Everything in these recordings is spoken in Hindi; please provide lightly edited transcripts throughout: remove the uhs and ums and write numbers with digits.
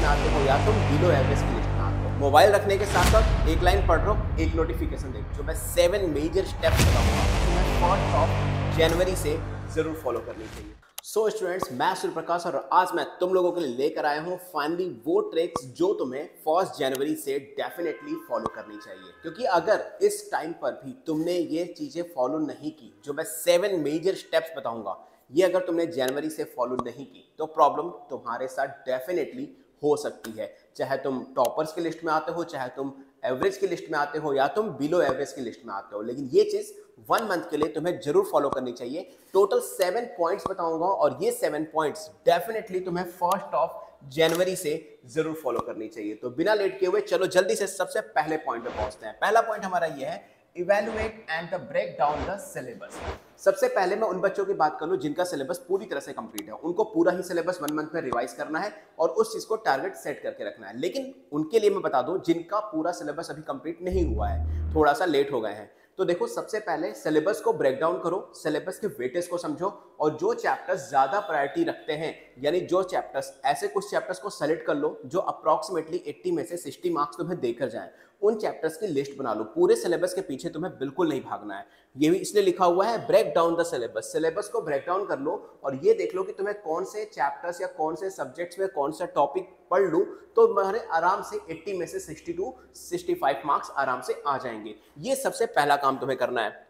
में आते हो या तुम बिलो एवरेज की लिस्ट में आते हो। मोबाइल रखने के साथ साथ एक लाइन पढ़ रहे हो, एक नोटिफिकेशन देख, जो मैं 7 मेजर स्टेप्स बताऊंगा तुम्हें 1 ऑफ जनवरी से जरूर फॉलो करनी चाहिए। सो स्टूडेंट्स, मैं सूर्य प्रकाश और आज मैं तुम लोगों के लिए लेकर आया हूँ फाइनली वो ट्रिक्स जो तुम्हें 1 जनवरी से डेफिनेटली फॉलो करनी चाहिए। क्योंकि अगर इस टाइम पर भी तुमने ये चीजें फॉलो नहीं की, जो मैं 7 मेजर स्टेप्स बताऊंगा, ये अगर तुमने जनवरी से फॉलो नहीं की तो प्रॉब्लम तुम्हारे साथ डेफिनेटली हो सकती है। चाहे तुम टॉपर्स की लिस्ट में आते हो, चाहे तुम एवरेज की लिस्ट में आते हो या तुम बिलो एवरेज की लिस्ट में आते हो, लेकिन ये चीज 1 मंथ के लिए तुम्हें जरूर फॉलो करनी चाहिए। टोटल 7 पॉइंट्स बताऊंगा और ये 7 पॉइंट्स डेफिनेटली तुम्हें 1 ऑफ जनवरी से जरूर फॉलो करनी चाहिए। तो बिना लेट किए हुए चलो जल्दी से सबसे पहले पॉइंट पे पहुंचते हैं। पहला पॉइंट हमारा ये है, evaluate and the break down the syllabus. सबसे पहले मैं उन बच्चों की बात कर लूं जिनका सिलेबस पूरी तरह से कंप्लीट है, उनको पूरा ही सिलेबस 1 मंथ में रिवाइज करना है और उस चीज को टारगेट सेट करके रखना है। लेकिन उनके लिए मैं बता दूं जिनका पूरा सिलेबस अभी कंप्लीट नहीं हुआ है, थोड़ा सा लेट हो गए हैं, तो देखो सबसे पहले सिलेबस को ब्रेक डाउन करो, सिलेबस के वेटेज को समझो और जो चैप्टर्स ज्यादा प्रायोरिटी रखते हैं, यानी जो चैप्टर्स, ऐसे कुछ चैप्टर्स को सेलेक्ट कर लो जो अप्रॉक्सीमेटली 80 में से 60 मार्क्स तुम्हें देकर जाएं, उन चैप्टर्स की लिस्ट बना लो। पूरे सिलेबस के पीछे तुम्हें बिल्कुल नहीं भागना है, ये भी इसलिए लिखा हुआ है break down the syllabus. Syllabus को ब्रेक डाउन कर लो और ये देख लो कि तुम्हें कौन से चैप्टर्स या कौन से सब्जेक्ट्स में कौन सा टॉपिक पढ़ लूं तो तुम्हारे आराम से 80 में से 62 65 मार्क्स आराम से आ जाएंगे। ये सबसे पहला काम तुम्हें करना है।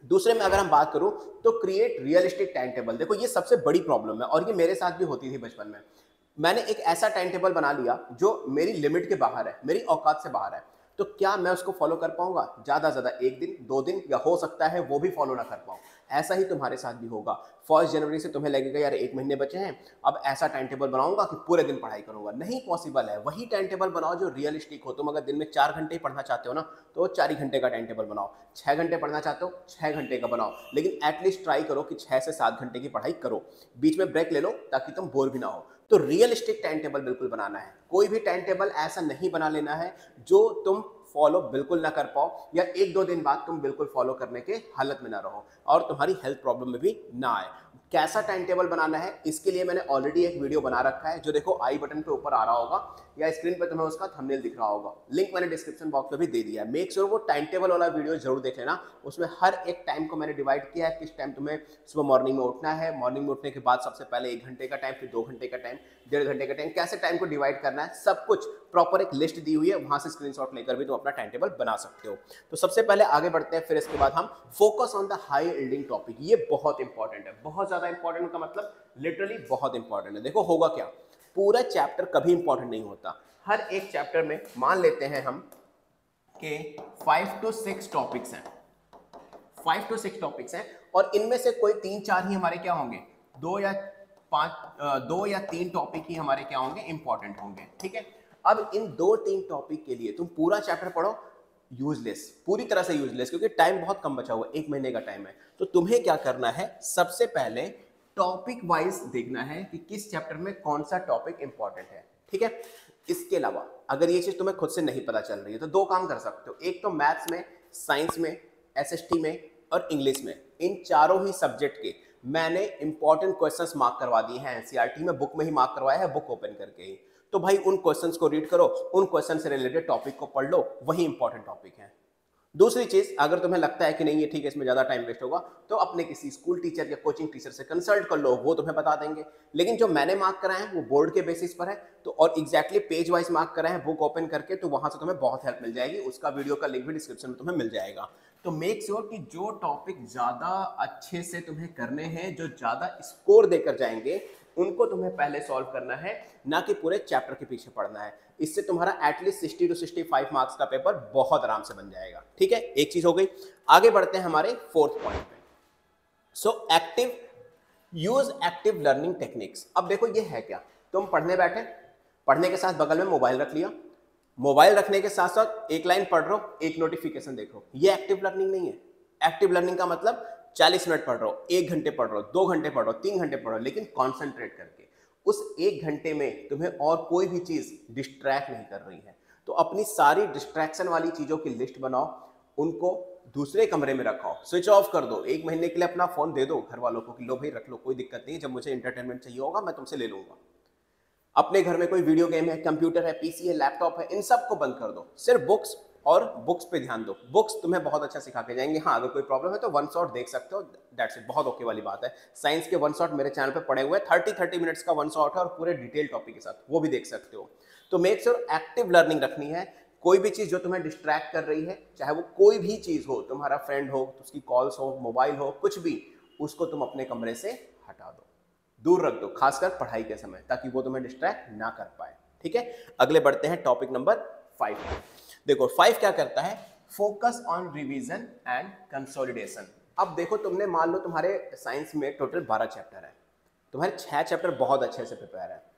दूसरे में अगर हम बात करूं तो क्रिएट रियलिस्टिक टाइम टेबल। देखो ये सबसे बड़ी प्रॉब्लम है और ये मेरे साथ भी होती थी बचपन में। मैंने एक ऐसा टाइम टेबल बना लिया जो मेरी लिमिट के बाहर है, मेरी औकात से बाहर है, तो क्या मैं उसको फॉलो कर पाऊंगा? ज्यादा से ज्यादा 1 दिन 2 दिन, या हो सकता है वो भी फॉलो ना कर पाऊं। ऐसा ही तुम्हारे साथ भी होगा। 1 जनवरी से तुम्हें लगेगा यार 1 महीने बचे हैं, अब ऐसा टाइम टेबल बनाऊंगा कि पूरे दिन पढ़ाई करूंगा। नहीं पॉसिबल है। वही टाइम टेबल बनाओ जो रियलिस्टिक हो। तुम अगर दिन में 4 घंटे ही पढ़ना चाहते हो ना, तो 4 ही घंटे का टाइम टेबल बनाओ। 6 घंटे पढ़ना चाहते हो, 6 घंटे का बनाओ, लेकिन एटलीस्ट ट्राई करो कि 6 से 7 घंटे की पढ़ाई करो। बीच में ब्रेक ले लो ताकि तुम बोर भी ना हो। तो रियलिस्टिक टाइम टेबल बिल्कुल बनाना है। कोई भी टाइम टेबल ऐसा नहीं बना लेना है जो तुम फॉलो बिल्कुल ना कर पाओ या 1-2 दिन बाद तुम बिल्कुल फॉलो करने के हालत में ना रहो और तुम्हारी हेल्थ प्रॉब्लम में भी ना आए। कैसा टाइम टेबल बनाना है इसके लिए मैंने ऑलरेडी एक वीडियो बना रखा है, जो देखो आई बटन पे ऊपर आ रहा होगा या स्क्रीन पे तुम्हें उसका थंबनेल दिख रहा होगा। लिंक मैंने डिस्क्रिप्शन बॉक्स में भी दे दिया है। मेक श्योर वो टाइम टेबल वाला वीडियो जरूर देख लेना। उसमें हर एक टाइम को मैंने डिवाइड किया है, किस टाइम तुम्हें सुबह मॉर्निंग में उठना है, मॉर्निंग में उठने के बाद सबसे पहले 1 घंटे का टाइम, फिर 2 घंटे का टाइम, 1.5 घंटे का टाइम, कैसे टाइम को डिवाइड करना है, सब कुछ प्रॉपर एक लिस्ट दी हुई है। वहां से स्क्रीनशॉट लेकर भी तुम अपना टाइम टेबल बना सकते हो। तो सबसे पहले आगे बढ़ते हैं, फिर इसके बाद हम focus on the high yielding topic. ये बहुत इंपॉर्टेंट है, बहुत ज्यादा इंपॉर्टेंट का मतलब लिटरली बहुत इंपॉर्टेंट है। देखो होगा क्या, पूरा चैप्टर कभी इंपॉर्टेंट नहीं होता। हर एक चैप्टर में मान लेते हैं हम कि 5 to 6 टॉपिक्स हैं, 5 to 6 टॉपिक्स हैं और इनमें से कोई 3-4 ही हमारे क्या होंगे, 2 या 3 टॉपिक ही हमारे क्या होंगे, इंपॉर्टेंट होंगे। ठीक है, अब इन 2-3 टॉपिक के लिए तुम पूरा चैप्टर पढ़ो, यूजलेस, पूरी तरह से यूजलेस, क्योंकि टाइम बहुत कम बचा हुआ है, 1 महीने का टाइम है। तो तुम्हें क्या करना है, सबसे पहले टॉपिक वाइज देखना है कि किस चैप्टर में कौन सा टॉपिक इंपॉर्टेंट है। ठीक है, इसके अलावा अगर ये चीज तुम्हें खुद से नहीं पता चल रही है तो 2 काम कर सकते हो। एक तो मैथ्स में, साइंस में, एसएसटी में और इंग्लिश में, इन चारों ही सब्जेक्ट के मैंने इंपॉर्टेंट क्वेश्चंस मार्क करवा दिए हैं। एनसीईआरटी में बुक में ही मार्क करवाया है, बुक ओपन करके ही। तो भाई उन क्वेश्चंस को रीड करो, उन क्वेश्चन से रिलेटेड टॉपिक को पढ़ लो, वही इंपॉर्टेंट टॉपिक है। दूसरी चीज, अगर तुम्हें लगता है कि नहीं ये ठीक है, इसमें ज्यादा टाइम वेस्ट होगा, तो अपने किसी स्कूल टीचर या कोचिंग टीचर से कंसल्ट कर लो, वो तुम्हें बता देंगे। लेकिन जो मैंने मार्क कराए हैं वो बोर्ड के बेसिस पर है, तो और एग्जैक्टली पेज वाइज मार्क कराए हैं बुक ओपन करके, तो वहां से तुम्हें बहुत हेल्प मिल जाएगी। उसका वीडियो का लिंक भी डिस्क्रिप्शन में तुम्हें मिल जाएगा। तो मेक श्योर कि जो टॉपिक ज्यादा अच्छे से तुम्हें करने हैं, जो ज्यादा स्कोर देकर जाएंगे, उनको तुम्हें पहले सॉल्व करना है, ना कि पूरे चैप्टर के पीछे पढ़ना है। इससे तुम्हारा एटलीस्ट 60 to 65 मार्क्स का पेपर बहुत आराम से बन जाएगा। ठीक है, एक चीज हो गई। आगे बढ़ते हैं हमारे 4th पॉइंट पे। सो यूज एक्टिव लर्निंग टेक्निक्स। अब देखो ये है क्या, तुम पढ़ने बैठे, पढ़ने के साथ बगल में मोबाइल रख लिया, मोबाइल रखने के साथ साथ 1 लाइन पढ़ रहे हो, 1 नोटिफिकेशन देख रहे हो, ये एक्टिव लर्निंग नहीं है। एक्टिव लर्निंग का मतलब 40 मिनट पढ़ रहे हो, 1 घंटे पढ़ रहे हो, 2 घंटे पढ़ रहे हो, 3 घंटे पढ़ रहे हो, लेकिन कॉन्सेंट्रेट करके। उस 1 घंटे में तुम्हें और कोई भी चीज डिस्ट्रैक्ट नहीं कर रही है। तो अपनी सारी डिस्ट्रैक्शन वाली चीजों की लिस्ट बनाओ, उनको दूसरे कमरे में रखो, स्विच ऑफ कर दो। 1 महीने के लिए अपना फोन दे दो घर वालों को कि लो भाई रख लो, कोई दिक्कत नहीं है, जब मुझे एंटरटेनमेंट चाहिए होगा मैं तुमसे ले लूंगा। अपने घर में कोई वीडियो गेम है, कंप्यूटर है, पीसी है, लैपटॉप है, इन सब को बंद कर दो, सिर्फ बुक्स और बुक्स पे ध्यान दो। बुक्स तुम्हें बहुत अच्छा सिखा के जाएंगे। हाँ, अगर कोई प्रॉब्लम है तो वन शॉट देख सकते हो, दैट्स इट, बहुत ओके वाली बात है। साइंस के वन शॉट मेरे चैनल पे पड़े हुए हैं, 30 मिनट्स का वन शॉट है और पूरे डिटेल टॉपिक के साथ, वो भी देख सकते हो। तो मेक श्योर एक्टिव लर्निंग रखनी है। कोई भी चीज जो तुम्हें डिस्ट्रैक्ट कर रही है, चाहे वो कोई भी चीज हो, तुम्हारा फ्रेंड हो, उसकी कॉल्स हो, मोबाइल हो, कुछ भी, उसको तुम अपने कमरे से हटा दो, दूर रख दो, खासकर पढ़ाई के समय, ताकि वो तुम्हें डिस्ट्रैक्ट ना कर पाए। ठीक है, अगले बढ़ते हैं टॉपिक नंबर 5। देखो 5 क्या करता है, focus on revision and consolidation. अब देखो, तुमने मान लो तुम्हारे साइंस में टोटल 12 चैप्टर है, तुम्हारे 6 चैप्टर बहुत अच्छे से प्रिपेयर है।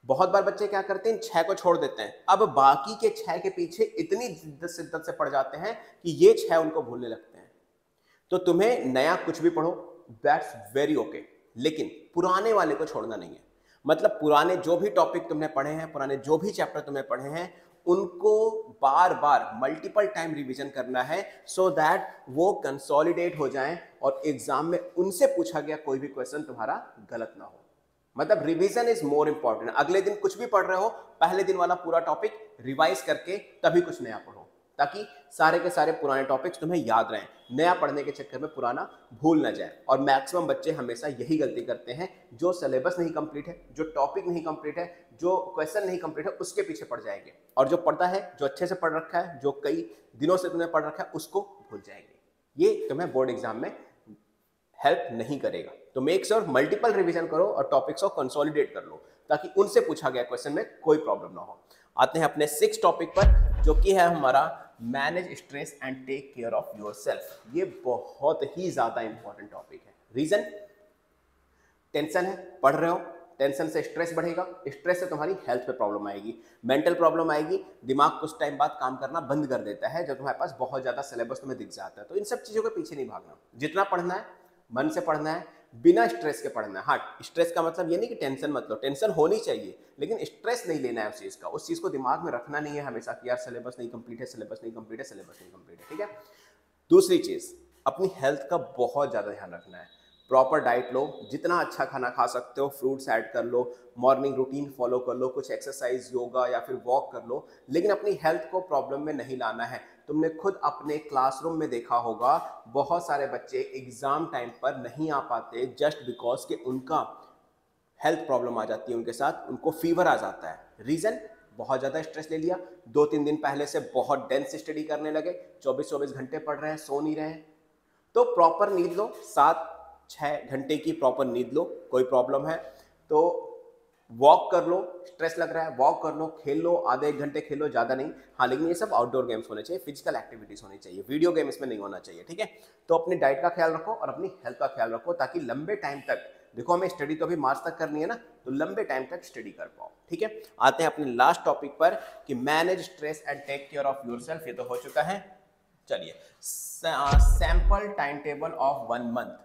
बहुत बार बच्चे क्या करते हैं, 6 को छोड़ देते हैं, अब बाकी के 6 के पीछे इतनी शिद्दत से पढ़ जाते हैं कि ये 6 उनको भूलने लगते हैं। तो तुम्हें नया कुछ भी पढ़ो, दैट्स वेरी ओके, लेकिन पुराने वाले को छोड़ना नहीं है। मतलब पुराने जो भी टॉपिक तुमने पढ़े हैं, पुराने जो भी चैप्टर तुमने पढ़े हैं, उनको बार बार मल्टीपल टाइम रिवीजन करना है, सो दैट वो कंसोलिडेट हो जाएं और एग्जाम में उनसे पूछा गया कोई भी क्वेश्चन तुम्हारा गलत ना हो। मतलब रिवीजन इज मोर इंपॉर्टेंट। अगले दिन कुछ भी पढ़ रहे हो, पहले दिन वाला पूरा टॉपिक रिवाइज करके तभी कुछ नया पढ़ो, ताकि सारे के सारे पुराने टॉपिक्स तुम्हें याद रहें, नया पढ़ने के चक्कर में पुराना भूल ना जाए। और मैक्सिमम बच्चे हमेशा यही गलती करते हैं, जो सिलेबस नहीं कंप्लीट है, जो टॉपिक नहीं कंप्लीट है, जो क्वेश्चन नहीं कंप्लीट है, उसके पीछे पड़ जाएंगे, और जो पढ़ता है, जो अच्छे से पढ़ रखा है, जो कई दिनों से तुमने पढ़ रखा है, उसको भूल जाएंगे। ये तुम्हें बोर्ड एग्जाम में हेल्प नहीं करेगा। तो मेक श्योर मल्टीपल रिवीजन करो और टॉपिक्स को कंसोलिडेट कर लो, ताकि उनसे पूछा गया क्वेश्चन में कोई प्रॉब्लम ना हो। आते हैं अपने 6 टॉपिक पर, जो कि है हमारा manage stress and take care of yourself. ये बहुत ही ज्यादा इंपॉर्टेंट टॉपिक है। रीजन, टेंशन है, पढ़ रहे हो, टेंशन से स्ट्रेस बढ़ेगा, स्ट्रेस से तुम्हारी हेल्थ पे प्रॉब्लम आएगी, मेंटल प्रॉब्लम आएगी, दिमाग कुछ टाइम बाद काम करना बंद कर देता है जब तुम्हारे पास बहुत ज्यादा सिलेबस तुम्हें दिख जाता है। तो इन सब चीजों के पीछे नहीं भागना, जितना पढ़ना है मन से पढ़ना है, बिना स्ट्रेस के पढ़ना है। हाँ, स्ट्रेस का मतलब ये नहीं कि टेंशन मत लो, टेंशन होनी चाहिए, लेकिन स्ट्रेस नहीं लेना है उस चीज का। उस चीज को दिमाग में रखना नहीं है हमेशा कि यार सिलेबस नहीं कंप्लीट है, सिलेबस नहीं कंप्लीट है, सिलेबस नहीं कंप्लीट है। ठीक है। दूसरी चीज, अपनी हेल्थ का बहुत ज्यादा ध्यान रखना है। प्रॉपर डाइट लो, जितना अच्छा खाना खा सकते हो फ्रूट्स ऐड कर लो, मॉर्निंग रूटीन फॉलो कर लो, कुछ एक्सरसाइज, योगा या फिर वॉक कर लो, लेकिन अपनी हेल्थ को प्रॉब्लम में नहीं लाना है। तुमने खुद अपने क्लासरूम में देखा होगा, बहुत सारे बच्चे एग्जाम टाइम पर नहीं आ पाते जस्ट बिकॉज कि उनका हेल्थ प्रॉब्लम आ जाती है उनके साथ, उनको फीवर आ जाता है। रीजन, बहुत ज़्यादा स्ट्रेस ले लिया, 2-3 दिन पहले से बहुत डेंस स्टडी करने लगे, 24-24 घंटे पढ़ रहे हैं, सो नहीं रहे हैं। तो प्रॉपर नींद लो, 7-6 घंटे की प्रॉपर नींद लो। कोई प्रॉब्लम है तो वॉक कर लो, स्ट्रेस लग रहा है वॉक कर लो, खेल लो, आधे 1 घंटे खेलो, ज़्यादा नहीं। हाँ, लेकिन ये सब आउटडोर गेम्स होने चाहिए, फिजिकल एक्टिविटीज होनी चाहिए, वीडियो गेम इसमें नहीं होना चाहिए। ठीक है। तो अपनी डाइट का ख्याल रखो और अपनी हेल्थ का ख्याल रखो, ताकि लंबे टाइम तक, देखो हमें स्टडी तो अभी मार्च तक करनी है ना, तो लंबे टाइम तक स्टडी कर पाओ। ठीक है। आते हैं अपने लास्ट टॉपिक पर कि manage stress and take care of yourself. ये तो हो चुका है। चलिए, sample time table of 1 month.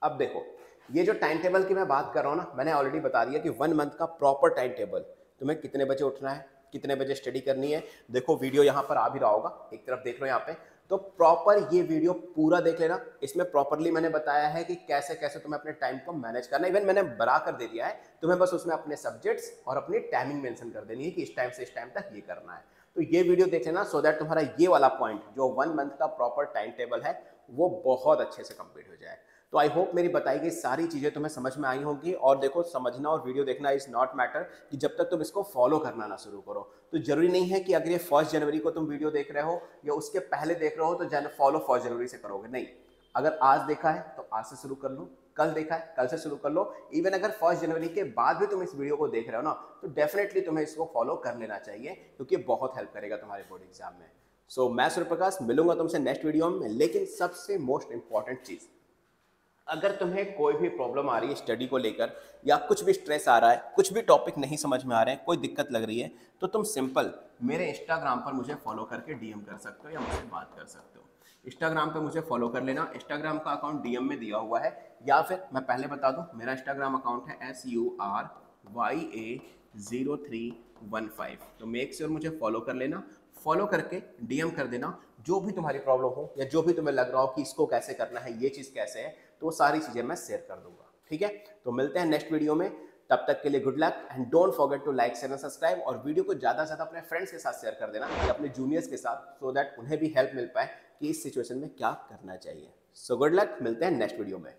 अब देखो, ये जो टाइम टेबल की मैं बात कर रहा हूँ ना, मैंने ऑलरेडी बता दिया कि 1 मंथ का प्रॉपर टाइम टेबल, तुम्हें कितने बजे उठना है, कितने बजे स्टडी करनी है। देखो वीडियो यहाँ पर आ भी रहा होगा, एक तरफ देख लो यहाँ पे, तो प्रॉपर ये वीडियो पूरा देख लेना। इसमें प्रॉपरली मैंने बताया है कि कैसे कैसे तुम्हें अपने टाइम को मैनेज करना है। इवन मैंने बना कर दे दिया है, तुम्हें बस उसमें अपने सब्जेक्ट्स और अपनी टाइमिंग मेंशन कर देनी है कि इस टाइम से इस टाइम तक ये करना है। तो ये वीडियो देख लेना, सो दैट तुम्हारा ये वाला पॉइंट जो 1 मंथ का प्रॉपर टाइम टेबल है वो बहुत अच्छे से कंप्लीट हो जाए। तो आई होप मेरी बताई गई सारी चीज़ें तुम्हें समझ में आई होंगी। और देखो, समझना और वीडियो देखना इज़ नॉट मैटर कि जब तक तुम इसको फॉलो करना ना शुरू करो। तो जरूरी नहीं है कि अगर ये 1 जनवरी को तुम वीडियो देख रहे हो या उसके पहले देख रहे हो तो फॉलो 1 जनवरी से करोगे, नहीं। अगर आज देखा है तो आज से शुरू कर लो, कल देखा है कल से शुरू कर लो। इवन अगर 1 जनवरी के बाद भी तुम इस वीडियो को देख रहे हो ना, तो डेफिनेटली तुम्हें इसको फॉलो कर लेना चाहिए, क्योंकि बहुत हेल्प करेगा तुम्हारे बोर्ड एग्जाम में। सो मैं सूर्य प्रकाश, मिलूंगा तुमसे नेक्स्ट वीडियो में। लेकिन सबसे मोस्ट इंपॉर्टेंट चीज़, अगर तुम्हें कोई भी प्रॉब्लम आ रही है स्टडी को लेकर, या कुछ भी स्ट्रेस आ रहा है, कुछ भी टॉपिक नहीं समझ में आ रहे हैं, कोई दिक्कत लग रही है, तो तुम सिंपल मेरे इंस्टाग्राम पर मुझे फॉलो करके डीएम कर सकते हो या मुझसे बात कर सकते हो। इंस्टाग्राम पे मुझे फॉलो कर लेना, इंस्टाग्राम का अकाउंट डीएम में दिया हुआ है, या फिर मैं पहले बता दूं, मेरा इंस्टाग्राम अकाउंट है SURYA0315। तो मेक श्योर मुझे फॉलो कर लेना, फॉलो करके डीएम कर देना, जो भी तुम्हारी प्रॉब्लम हो या जो भी तुम्हें लग रहा हो कि इसको कैसे करना है, ये चीज़ कैसे है, तो वो सारी चीज़ें मैं शेयर कर दूंगा। ठीक है। तो मिलते हैं नेक्स्ट वीडियो में, तब तक के लिए good luck and don't forget to like share and subscribe, और वीडियो को ज़्यादा से ज़्यादा अपने फ्रेंड्स के साथ शेयर कर देना या अपने जूनियर्स के साथ, सो दैट उन्हें भी हेल्प मिल पाए कि इस सिचुएशन में क्या करना चाहिए। सो गुड लक, मिलते हैं नेक्स्ट वीडियो में।